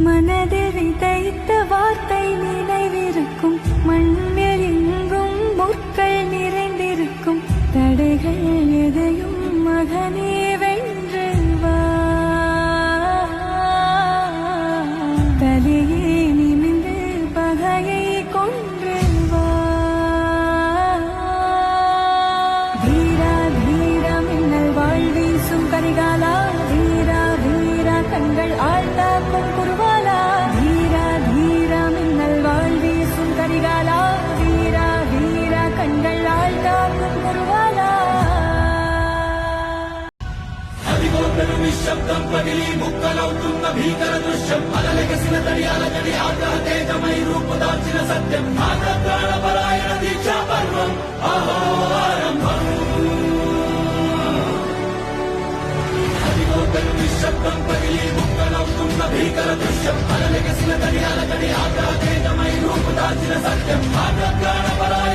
மனதில் விதைத்த வார்த்தை நினைவிருக்கும், மண்ணில் எங்கும் முற்கள் நிறைந்திருக்கும். தடைகள் எதையும் மகனே வென்று வா, தலையே நிமிந்து பகையை கொன்று வா. வீரா வீரா மின்னல் வாழ்வீசும் கரிகாலா, வீரா வீரா கண்கள் ஆழ்ந்தாக்கும் குருவாலா. வீரா வீரா மின்னல் வாழ்வீசும் கரிகாலா, வீரா வீரா கண்கள் ஆழ்ந்தாக்கும் குருவாலா. నిశ్శబ్దం పగిలి ముక్కలవుతున్న భీకర దృశ్యం, అలలెగసిన తడియాలగడి ఆగ్రహ తేజమై రూపుదాల్చిన సత్యం, ప్రాణపరాయణ దీక్షా పర్వం అహో ఆరంభం. అదిగోతను నిశ్శబ్దం పగిలి ముక్కలవుతున్న భీకర దృశ్యం, అలలెగసిన తడియాలగడి ఆగ్రహ తేజమై రూపుదాల్చిన సత్యం, ప్రాణపరాయణ